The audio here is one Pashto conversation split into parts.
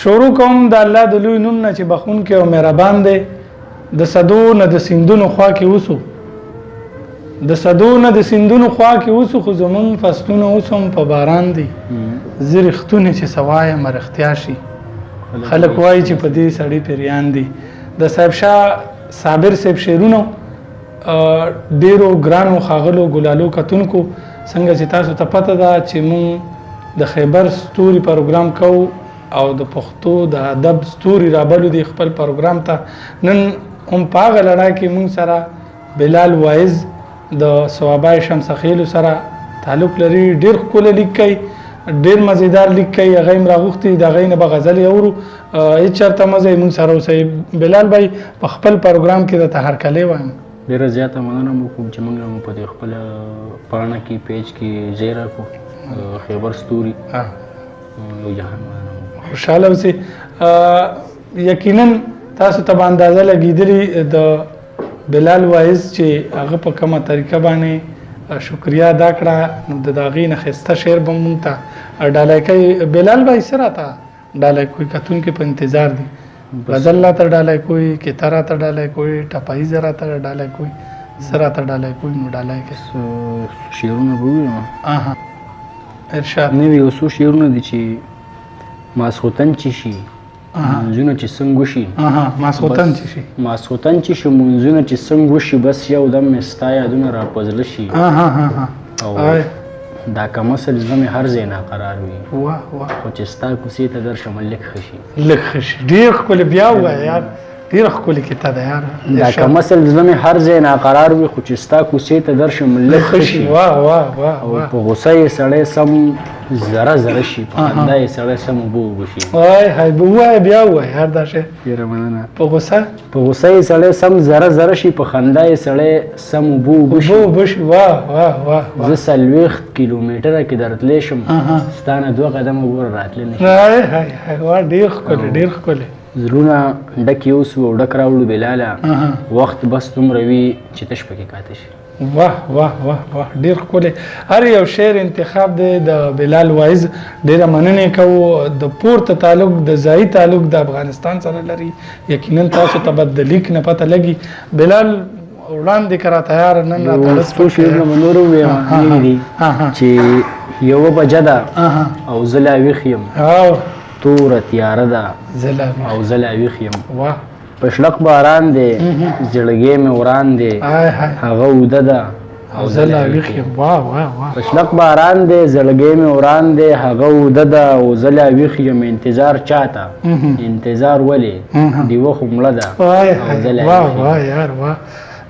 شروع کوم د الله د لوی نوم نه چې بخونکی او مهربان دی. د سدو نه د سیندونو خوا کې اوسو د سدو نه د سیندونو خوا کې اوسو خو زمونږ فصلونه اوس هم په باران دي. زه رښتونې چې څه وایم رښتیا شي. خلک وایي چې په دې سړي پیریان دي. د صاحب شاه صابر صاحب شعرونو ډېرو ګرانو ښاغلو ګلالو کتونکو څنګه چې تاسو ته پته ده چې مونږ د خیبر ستوري پروګرام کوو او د پښتو د ادب ستوري رابلو دی خپل پروګرام ته. نن هم په هغه لړۍ کې مونږ سره بلال وایز د ثوابای شمسخیلو سره تعلق لري. ډېر ښکلی لیک کوي، ډېر مزیدار لیک کوي. هغه هم راغوښتي د هغې نه به غزلې اورو. هېڅ چېرته مه ځئ، مونږ سره اوسئ. بلال بھائی په خپل پروګرام کې درته هرکلی وایم. ډېره زیاته مننه مو کوم چې موږ هم په دې خپله پاڼه کې پیج کې ځای راکړو خیبر ستوري. یو جهان مننه. خوشحاله اوسئ. یقینا تاسو ته به اندازه لګېدلي د بلال وایز چې هغه په کومه طریقه باندې شکریا ادا کړه نو د هغې نه ښایسته شعر به مونږ ته ډالۍ کوي. بلال بھائی څه راته ډالۍ کوي؟ کتونکي په انتظار دي. غزل راته ډالۍ کوي، کیته راته ډالۍ کوي، ټپایزه راته ډالۍ کوي، څه راته ډالۍ کوي؟ نو ډالۍ کوي. شعرونه به ووایم. ارشاد. نوي یو څو شعرونه دي چې ماسخوتن چې شي منځونه چې څنګه وشي. ماسخوتن چې شي ماسخوتن چې شي منځونه چې څنګه وشي بس یو دم مې ستا یادونه را په زړه شي. او دا کم اصل زړه مې هر ځای ناقرار وي. واه واه. خو چې ستا کوڅې ته درشم لږ ښه شي. لږ ښه شي. ډېر ښکلی. بیا ووایه یار، ډېره ښکلې کیته ده یار. دا کم اصل زړه مې هر ځای ناقرار وي خو چې ستا کوڅې ته درشم لږ ښه شي. واه واه واه. او په غوسه یې سړی سم ذره ذره شي، په خندا یې سړی سم اوبه اوبه شي. وای هی ووایه بیا ووایه یار دا شی. ډېره مننه. په غوسه یې سړی سم ذره ذره شي، په خندا یې سړی سم اوبه اوبه شي. واه واه واه. زه 40 کیلومتره کې درتلی شم، ستا نه 2 قدمه ګوره راتلی نه شي. هی هی واه. ډېر ښکلی ډېر ښکلی. زړونه ډک یو سو او ډک راوړو بلاله، وخت بس دومره وي چې تش پکې کاته شي. واه واه واه واه. ډېر ښکلی. هر یو شعر انتخاب دی د بلال وایز. ډېره مننې کوو. د پورته تعلق د ځایي تعلق د افغانستان سره لري. یقینا تاسو ته به د لیک نه پته لګي. بلال وړاندې که راته یاره نن راته څو شعرونه به نور ووایم دي چې یوه بجه ده او زه لا ویښ یم، توره تیاره ده او زه لا ویښ یم. واه. په شلق باران دی زړګی مې وران دی، هغه اوده ده او زه لا ویښ یم. واه واه واه. په شلق باران دی زړګی مې وران دی، هغه اوده ده او زه لا ویښ یم. انتظار چاته؟ انتظار ولې؟ ډیوه خو مړه ده او زه لا ویښ یم. واه واه یار واه.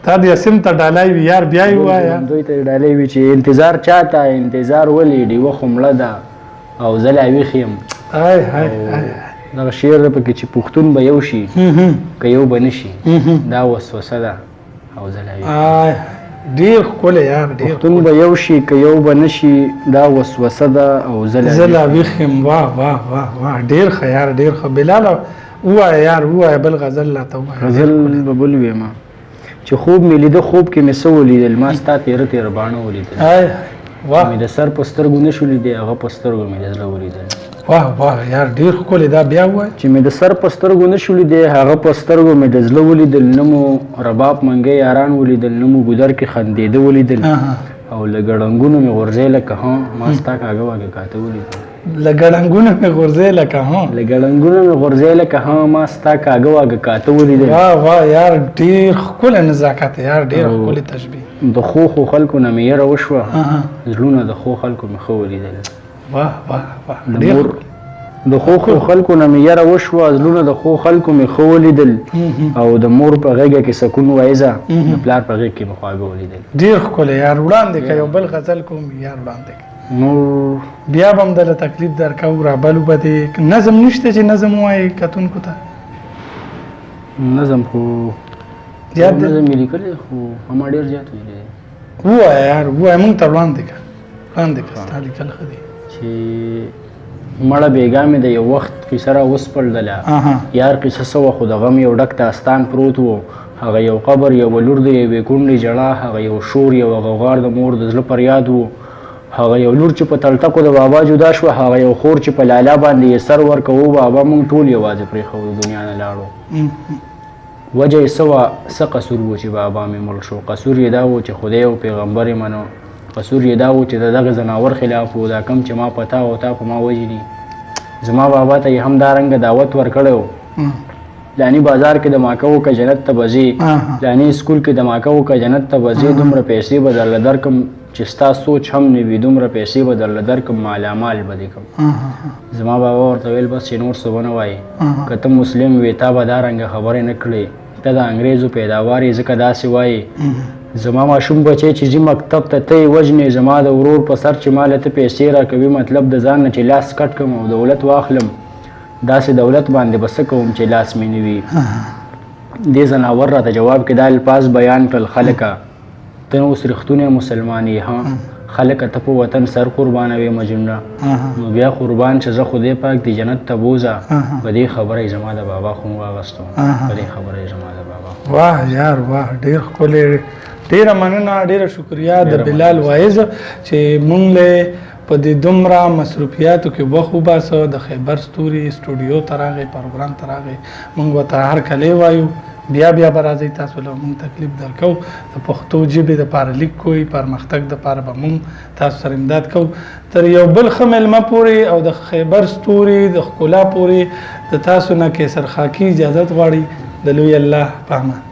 تا د یاسین ته ډالۍ وي یار، بیا یې ووایه. دوی ته ډالۍ وي چې انتظار چاته؟ انتظار ولې؟ ډیوه خو مړه ده او زه لا ویښ یم. دغه شعر ده پکې چې پښتون به یو شي که یو به نه شي، دا وسوسه ده او زه لا ویښ یم. ډېر ښکلی یار. پښتون به یو شي که یو به نه شي، دا وسوسه ده او زه لا ویښ یم. واه واه واه واه. ډېر ښه یار ډېر ښه. بلال ووایه یار ووایه بل غزل راته ووایه. غزل به بل ویمه چې خوب مې لیده، خوب کې مې څه ولیدل، ما ستا تیره تیره باڼه ولیدل. مې د سر په سترګو نه شو لیدی، هغه په سترګو مې د زړه ولیدل. واه واه یار ډېر ښکلی. دا بیا ووایه. چې مې د سر په سترګو نه شو لیدی، هغه په سترګو مې د زړه ولیدل. نه مو رباب منګی یاران ولیدل، نه مو ګودر کې خندېده ولیدل، او له ګړنګونو مې غورځی لکه ما ستا کاږه واږه کاته ولیدل. له ګړنګونو مې غورځی لکه له ګړنګونو مې غورځی لکه ما ستا کاږه واږه کاته ولیدل. واه واه یار ډېر ښکلی نزاکت یار. ډېر ښکلی تشبیه. د ښو خلکو نه مې یره وشوه، زړونه د ښو خلکو مې ښه ولیدل. واه واه واه. د ښو خلکو نه مې یره وشوه، زړونه د ښو خلکو مې ښه ولیدل، او د مور په غېږه کې سکون وایزه، د پلار په غېږ کې مې خواږه ولیدل. ډېر ښکلی یار. وړاندې که یو بل غزل کوم یار وړاندې که نور بیا به هم دله تکلیف درکوو رابلو به دې. نظم نشته چې نظم ووایې کتونکو ته؟ نظم خو زیات دی. نظم یې لیکلی خو ما ډېر زیات ویلی دی. ووایه یار ووایه. مونږ ته وړاندې که وړاندې که ستا لیکل ښه دي. چې مړه بېګا مې د یو وخت کیسه را وسپړدله، یار قصه څه وه خو د غم یو ډک داستان پروت و. هغه یو قبر، یوه لور د یوې کونډې ژړا، هغه یو شور، یوه غوغار د مور د زړه فریاد و. هغه یو لور چې په تلتکو د بابا جدا شوه هغه یو خور چې په لالا باندې یې سر ورکوو بابا موږ ټول یوازې پرېښودو دنیا نه لاړو وجه یې څه وه څه قصور و چې بابا مې مړ شو قصور یې دا و چې خدای او پیغمبر یې منو قصور یې دا و چې د دغه ځناور خلاف و دا کم چې ما په تا او تا په ما وژني زما بابا ته یې هم دارنګه دعوت ورکړی و لانی بازار کې د ماکه وکه جنت ته به ځې لانی سکول کې د ماکه وکه جنت ته به ځې دومره پیسې به درله درکړم چې ستا سوچ هم نه وي دومره پیسې به درله درکړم مالامال به دې کړم زما بابا ورته ویل بس چې نور څه ونه وایې که ته مسلم وې تا به دارنګه خبرې نه کړې ته د انګریزو پیداوار یې ځکه داسې وایې زما ماشوم بچی چې ځي مکتب ته ته یې وژنې زما د ورور په سر چې ماله ته پیسې راکوي مطلب د ځان نه چې لاس کټ کړم او دولت واخلم داسې دولت باندې به څه کوم چې لاس مې نه وي دې ځناور راته جواب کې دا الفاظ بیان کړل خلکه ته اوس رښتونی مسلمان یې ها خلکه ته په وطن سر قربانوې مجنونه نو بیا قربان چې زه خدای پاک دې جنت ته بوځه په دې خبره یې زما د بابا خون واغستو په دې خبره یې زما د بابا واه یار واه ډېر ښکلی ډېره مننه ډېره شکریا د بلال وایز چې مونږ له په دې دومره مصروفیاتو کې وخت وباسه د خیبر ستوري سټوډیو ته راغی پروګرام ته راغی مونږ ورته هر کلی وایو بیا به راځئ تاسو له مونږ تکلیف درکو د پښتو ژبې دپاره لیک کوئ پرمختګ دپاره به مونږ تاسو سره امداد کوو تر یو بل ښه میلمه پورې او د خیبر ستوري د ښکلا پورې د تاسو نه کیسر خاکي اجازت غواړي د لوی الله په امان